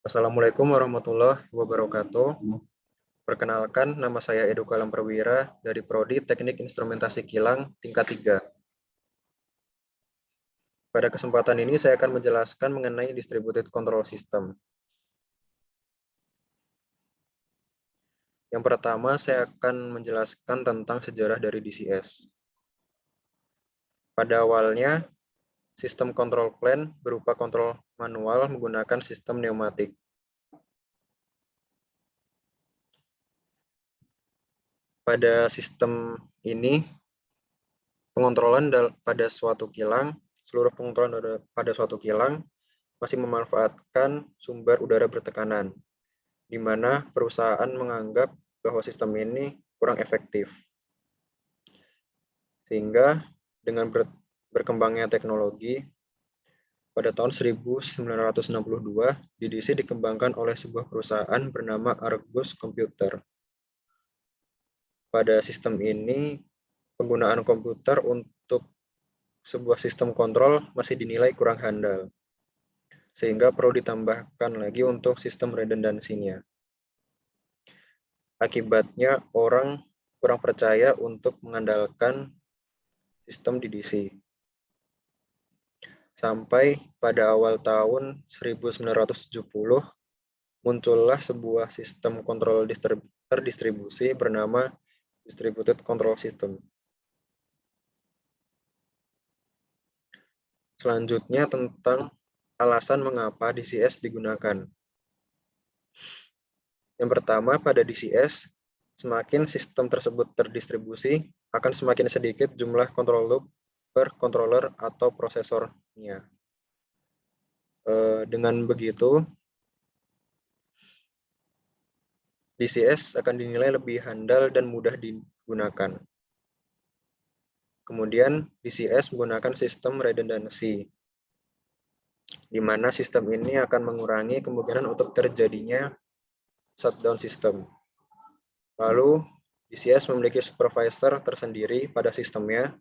Assalamualaikum warahmatullahi wabarakatuh. Perkenalkan, nama saya Edo Kalam Perwira dari Prodi Teknik Instrumentasi Kilang tingkat 3. Pada kesempatan ini saya akan menjelaskan mengenai Distributed Control System. Yang pertama, saya akan menjelaskan tentang sejarah dari DCS. Pada awalnya, sistem control plane berupa kontrol manual menggunakan sistem pneumatik. Pada sistem ini, pengontrolan pada suatu kilang, seluruh pengontrolan pada suatu kilang masih memanfaatkan sumber udara bertekanan, di mana perusahaan menganggap bahwa sistem ini kurang efektif. Sehingga dengan berkembangnya teknologi, pada tahun 1962, DDC dikembangkan oleh sebuah perusahaan bernama Argus Computer. Pada sistem ini, penggunaan komputer untuk sebuah sistem kontrol masih dinilai kurang handal, sehingga perlu ditambahkan lagi untuk sistem redundansinya. Akibatnya, orang kurang percaya untuk mengandalkan sistem DDC. Sampai pada awal tahun 1970, muncullah sebuah sistem kontrol terdistribusi bernama Distributed Control System. Selanjutnya tentang alasan mengapa DCS digunakan. Yang pertama, pada DCS, semakin sistem tersebut terdistribusi, akan semakin sedikit jumlah control loop per controller atau prosesornya. Dengan begitu, DCS akan dinilai lebih handal dan mudah digunakan. Kemudian, DCS menggunakan sistem redundansi, di mana sistem ini akan mengurangi kemungkinan untuk terjadinya shutdown system. Lalu, DCS memiliki supervisor tersendiri pada sistemnya,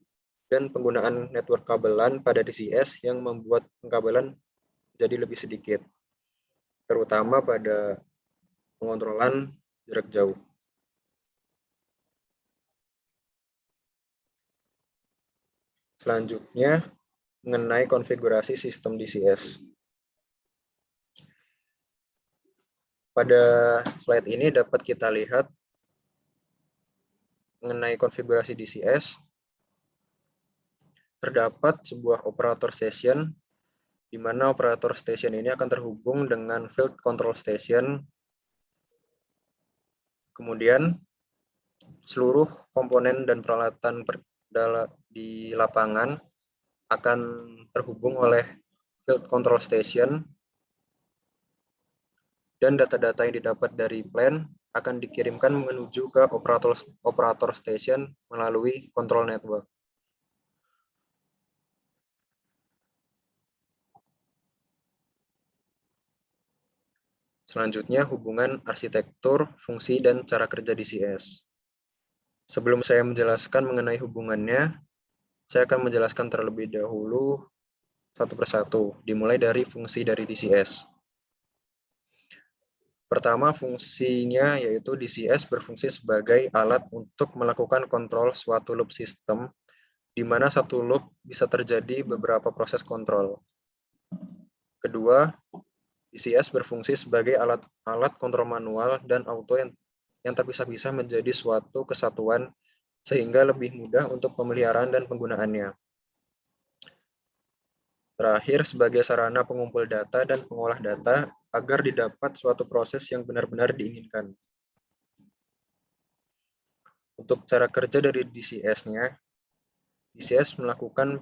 dan penggunaan network kabelan pada DCS yang membuat pengkabelan jadi lebih sedikit, terutama pada pengontrolan jarak jauh. Selanjutnya, mengenai konfigurasi sistem DCS. Pada slide ini dapat kita lihat mengenai konfigurasi DCS. Terdapat sebuah operator station, di mana operator station ini akan terhubung dengan field control station. Kemudian, seluruh komponen dan peralatan di lapangan akan terhubung oleh field control station, dan data-data yang didapat dari plant akan dikirimkan menuju ke operator station melalui control network. Selanjutnya, hubungan arsitektur, fungsi, dan cara kerja DCS. Sebelum saya menjelaskan mengenai hubungannya, saya akan menjelaskan terlebih dahulu satu persatu, dimulai dari fungsi dari DCS. Pertama, fungsinya yaitu DCS berfungsi sebagai alat untuk melakukan kontrol suatu loop sistem, di mana satu loop bisa terjadi beberapa proses kontrol. Kedua, DCS berfungsi sebagai alat kontrol manual dan auto yang terpisah-pisah menjadi suatu kesatuan, sehingga lebih mudah untuk pemeliharaan dan penggunaannya. Terakhir, sebagai sarana pengumpul data dan pengolah data agar didapat suatu proses yang benar-benar diinginkan. Untuk cara kerja dari DCS-nya, DCS melakukan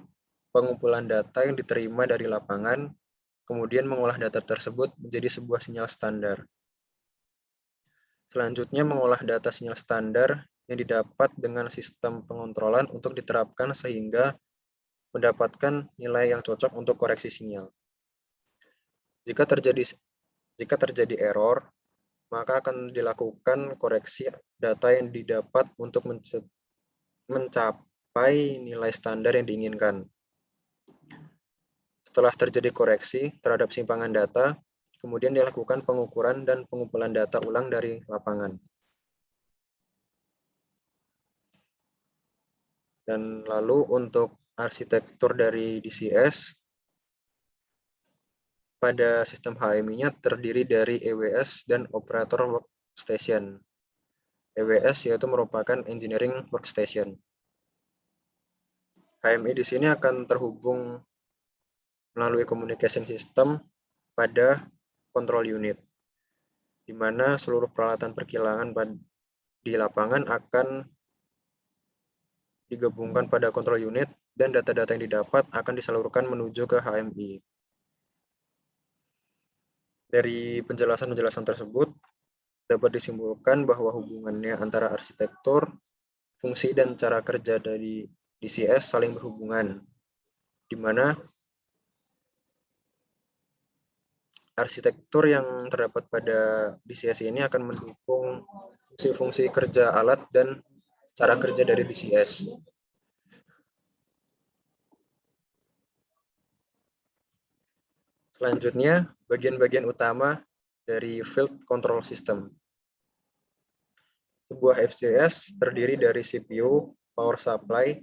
pengumpulan data yang diterima dari lapangan, kemudian mengolah data tersebut menjadi sebuah sinyal standar. Selanjutnya, mengolah data sinyal standar yang didapat dengan sistem pengontrolan untuk diterapkan sehingga mendapatkan nilai yang cocok untuk koreksi sinyal. Jika terjadi error, maka akan dilakukan koreksi data yang didapat untuk mencapai nilai standar yang diinginkan. Setelah terjadi koreksi terhadap simpangan data, kemudian dilakukan pengukuran dan pengumpulan data ulang dari lapangan. Dan lalu untuk arsitektur dari DCS, pada sistem HMI-nya terdiri dari EWS dan Operator Workstation. EWS yaitu merupakan Engineering Workstation. HMI di sini akan terhubung melalui communication system pada control unit, di mana seluruh peralatan perkilangan di lapangan akan digabungkan pada control unit dan data-data yang didapat akan disalurkan menuju ke HMI. Dari penjelasan-penjelasan tersebut, dapat disimpulkan bahwa hubungannya antara arsitektur, fungsi, dan cara kerja dari DCS saling berhubungan, di mana arsitektur yang terdapat pada DCS ini akan mendukung fungsi-fungsi kerja alat dan cara kerja dari DCS. Selanjutnya, bagian-bagian utama dari Field Control System. Sebuah FCS terdiri dari CPU, power supply,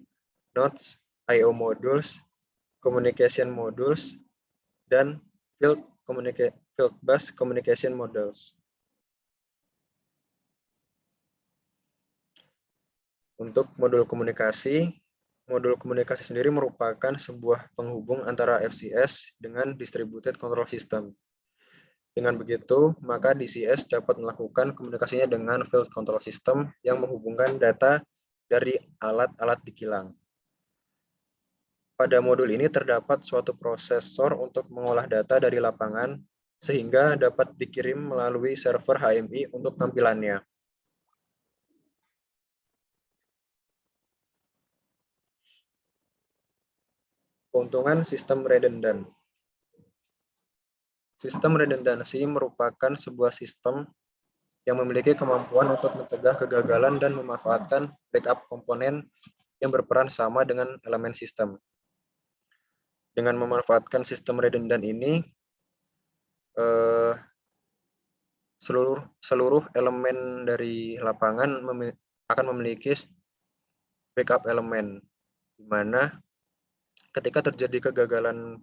nodes, I/O modules, communication modules, dan field bus communication modules. Untuk modul komunikasi sendiri merupakan sebuah penghubung antara FCS dengan Distributed Control System. Dengan begitu, maka DCS dapat melakukan komunikasinya dengan Field Control System yang menghubungkan data dari alat-alat di kilang. Pada modul ini terdapat suatu prosesor untuk mengolah data dari lapangan, sehingga dapat dikirim melalui server HMI untuk tampilannya. Keuntungan sistem redundan. Sistem redundansi merupakan sebuah sistem yang memiliki kemampuan untuk mencegah kegagalan dan memanfaatkan backup komponen yang berperan sama dengan elemen sistem. Dengan memanfaatkan sistem redundan ini, seluruh elemen dari lapangan akan memiliki backup elemen, di mana ketika terjadi kegagalan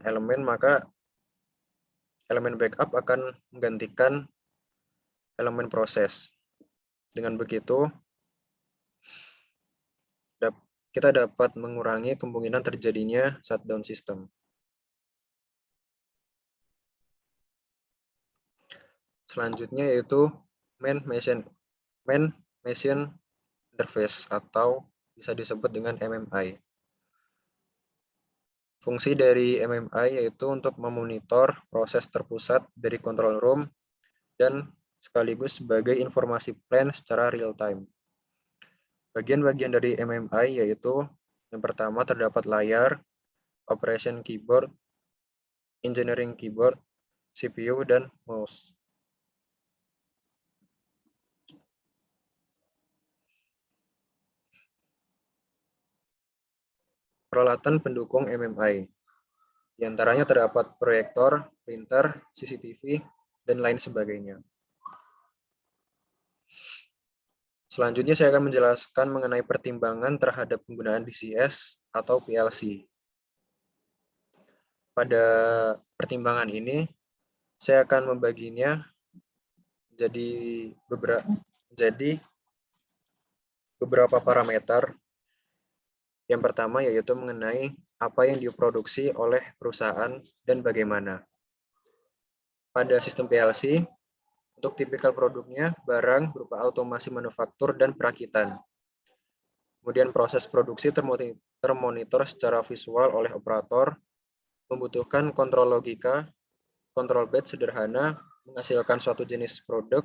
elemen, maka elemen backup akan menggantikan elemen proses. Dengan begitu, kita dapat mengurangi kemungkinan terjadinya shutdown system. Selanjutnya yaitu main machine interface atau bisa disebut dengan MMI. Fungsi dari MMI yaitu untuk memonitor proses terpusat dari control room dan sekaligus sebagai informasi plan secara real time. Bagian-bagian dari MMI yaitu yang pertama terdapat layar, operation keyboard, engineering keyboard, CPU, dan mouse. Peralatan pendukung MMI. Di antaranya terdapat proyektor, printer, CCTV, dan lain sebagainya. Selanjutnya saya akan menjelaskan mengenai pertimbangan terhadap penggunaan DCS atau PLC. Pada pertimbangan ini, saya akan membaginya jadi beberapa parameter. Yang pertama yaitu mengenai apa yang diproduksi oleh perusahaan dan bagaimana. Pada sistem PLC, untuk tipikal produknya, barang berupa otomasi manufaktur dan perakitan. Kemudian proses produksi termonitor secara visual oleh operator, membutuhkan kontrol logika, kontrol batch sederhana, menghasilkan suatu jenis produk,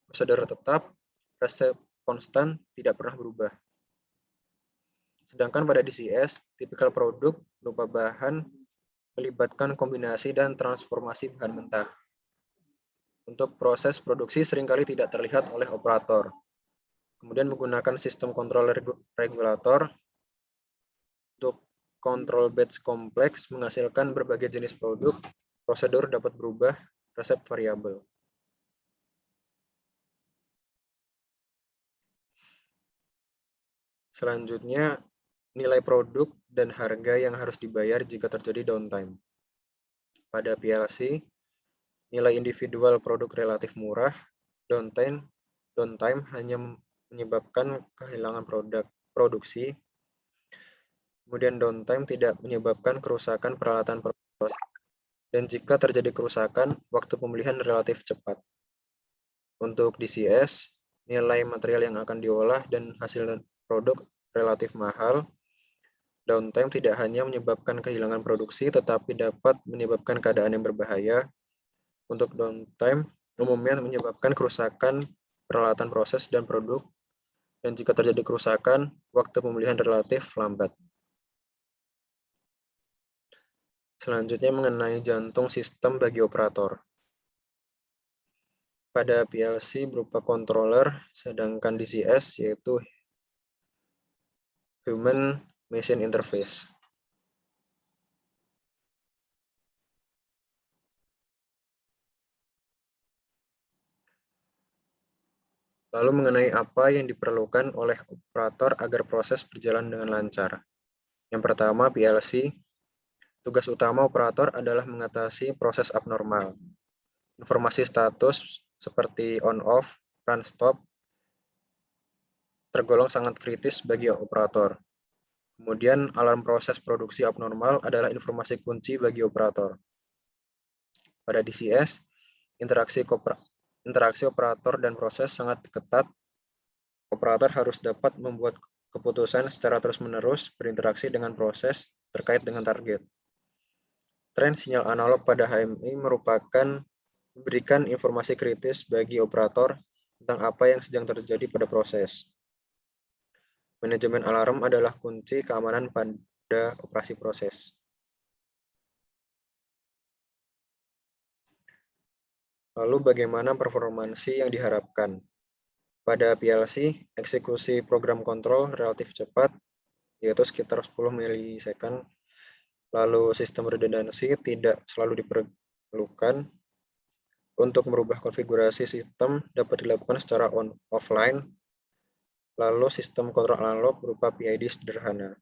prosedur tetap, resep konstan, tidak pernah berubah. Sedangkan pada DCS, tipikal produk berupa bahan melibatkan kombinasi dan transformasi bahan mentah. Untuk proses produksi seringkali tidak terlihat oleh operator. Kemudian menggunakan sistem kontrol regulator untuk kontrol batch kompleks menghasilkan berbagai jenis produk prosedur dapat berubah, resep variabel. Selanjutnya, nilai produk dan harga yang harus dibayar jika terjadi downtime. Pada PLC, nilai individual produk relatif murah, downtime hanya menyebabkan kehilangan produksi, kemudian downtime tidak menyebabkan kerusakan peralatan proses, dan jika terjadi kerusakan, waktu pemulihan relatif cepat. Untuk DCS, nilai material yang akan diolah dan hasil produk relatif mahal. Downtime tidak hanya menyebabkan kehilangan produksi, tetapi dapat menyebabkan keadaan yang berbahaya. Untuk downtime, umumnya menyebabkan kerusakan peralatan proses dan produk, dan jika terjadi kerusakan, waktu pemulihan relatif lambat. Selanjutnya mengenai jantung sistem bagi operator. Pada PLC berupa controller, sedangkan DCS yaitu Human Machine Interface. Lalu mengenai apa yang diperlukan oleh operator agar proses berjalan dengan lancar. Yang pertama, PLC. Tugas utama operator adalah mengatasi proses abnormal. Informasi status seperti on-off, run-stop tergolong sangat kritis bagi operator. Kemudian, alarm proses produksi abnormal adalah informasi kunci bagi operator. Pada DCS, interaksi operator dan proses sangat ketat. Operator harus dapat membuat keputusan secara terus-menerus berinteraksi dengan proses terkait dengan target. Tren sinyal analog pada HMI memberikan informasi kritis bagi operator tentang apa yang sedang terjadi pada proses. Manajemen alarm adalah kunci keamanan pada operasi proses. Lalu bagaimana performansi yang diharapkan? Pada PLC, eksekusi program kontrol relatif cepat, yaitu sekitar 10 milisecond. Lalu sistem redundancy tidak selalu diperlukan. Untuk merubah konfigurasi sistem dapat dilakukan secara offline. Lalu sistem kontrol analog berupa PID sederhana.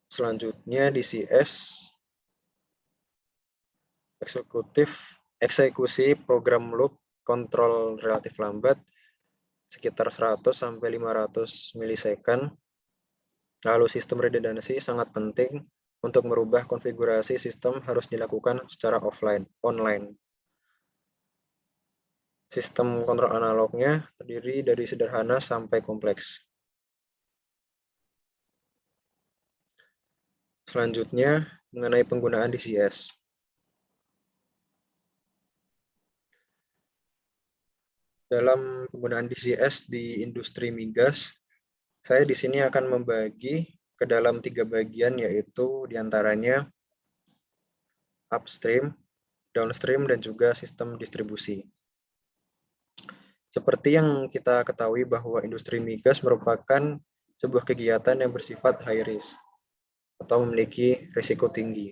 Selanjutnya DCS, eksekusi program loop kontrol relatif lambat, sekitar 100-500 milisecond. Lalu sistem redundancy sangat penting. Untuk merubah konfigurasi sistem harus dilakukan secara online. Sistem kontrol analognya terdiri dari sederhana sampai kompleks. Selanjutnya, mengenai penggunaan DCS. Dalam penggunaan DCS di industri migas, saya di sini akan membagi ke dalam 3 bagian, yaitu diantaranya upstream, downstream, dan juga sistem distribusi. Seperti yang kita ketahui bahwa industri migas merupakan sebuah kegiatan yang bersifat high risk atau memiliki risiko tinggi,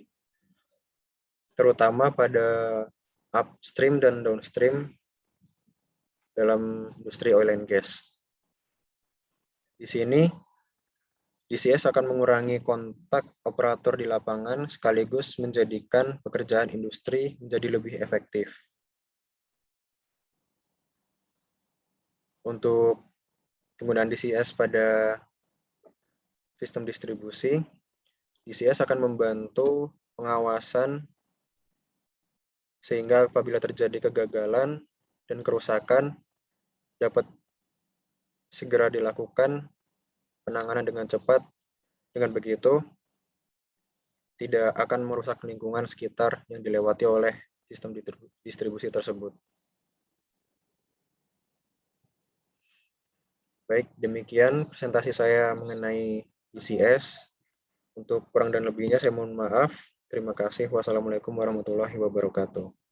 terutama pada upstream dan downstream dalam industri oil and gas. Di sini, DCS akan mengurangi kontak operator di lapangan sekaligus menjadikan pekerjaan industri menjadi lebih efektif. Untuk penggunaan DCS pada sistem distribusi, DCS akan membantu pengawasan sehingga apabila terjadi kegagalan dan kerusakan dapat segera dilakukan penanganan dengan cepat. Dengan begitu, tidak akan merusak lingkungan sekitar yang dilewati oleh sistem distribusi tersebut. Baik, demikian presentasi saya mengenai DCS. Untuk kurang dan lebihnya saya mohon maaf. Terima kasih. Wassalamualaikum warahmatullahi wabarakatuh.